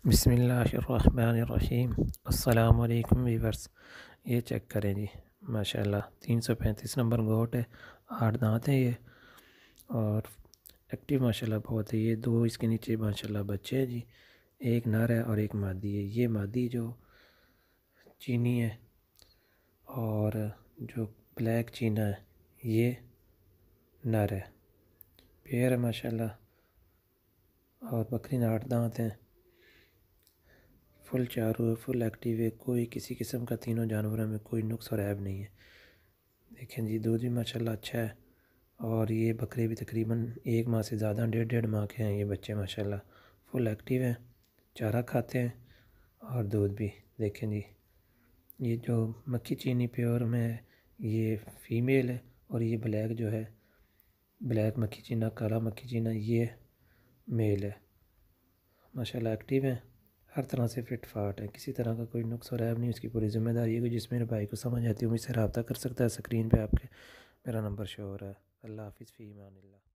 बिस्मिल्लाहिर्रहमानिर्रहीम। अस्सलाम वालेकुम वीवर्स। ये चेक करें जी, माशाल्लाह 335 नंबर गोट है, 8 दांत हैं ये, और एक्टिव माशाल्लाह बहुत है। ये दो इसके नीचे माशाल्लाह बच्चे हैं जी, एक नर है और एक मादी है। ये मादी जो चीनी है और जो ब्लैक चीना है ये नर है। पेयर है माशाल्लाह, और बकरी 8 दांत हैं, फुल चारू है, फुल एक्टिव है। कोई किसी किस्म का तीनों जानवरों में कोई नुक्स और ऐब नहीं है। देखें जी, दूध भी माशाल्लाह अच्छा है, और ये बकरे भी तकरीबन 1 माह से ज़्यादा, 1.5 माह के हैं ये बच्चे माशाल्लाह। फुल एक्टिव हैं, चारा खाते हैं और दूध भी। देखें जी, ये जो मक्खी चीनी प्योर में है ये फ़ीमेल है, और ये ब्लैक जो है, ब्लैक मक्खी चीना, काला मक्खी चीना, ये मेल है। माशाल्लाह एक्टिव हैं, हर तरह से फिट फाट है, किसी तरह का कोई नुक्स और ऐब नहीं। उसकी पूरी ज़िम्मेदारी है कि जिस मेरे भाई को समझ आती है वो मुझसे रब्ता कर सकता है। स्क्रीन पे आपके मेरा नंबर शो हो रहा है। अल्लाह हाफ़िज़, फ़ी अमानिल्लाह।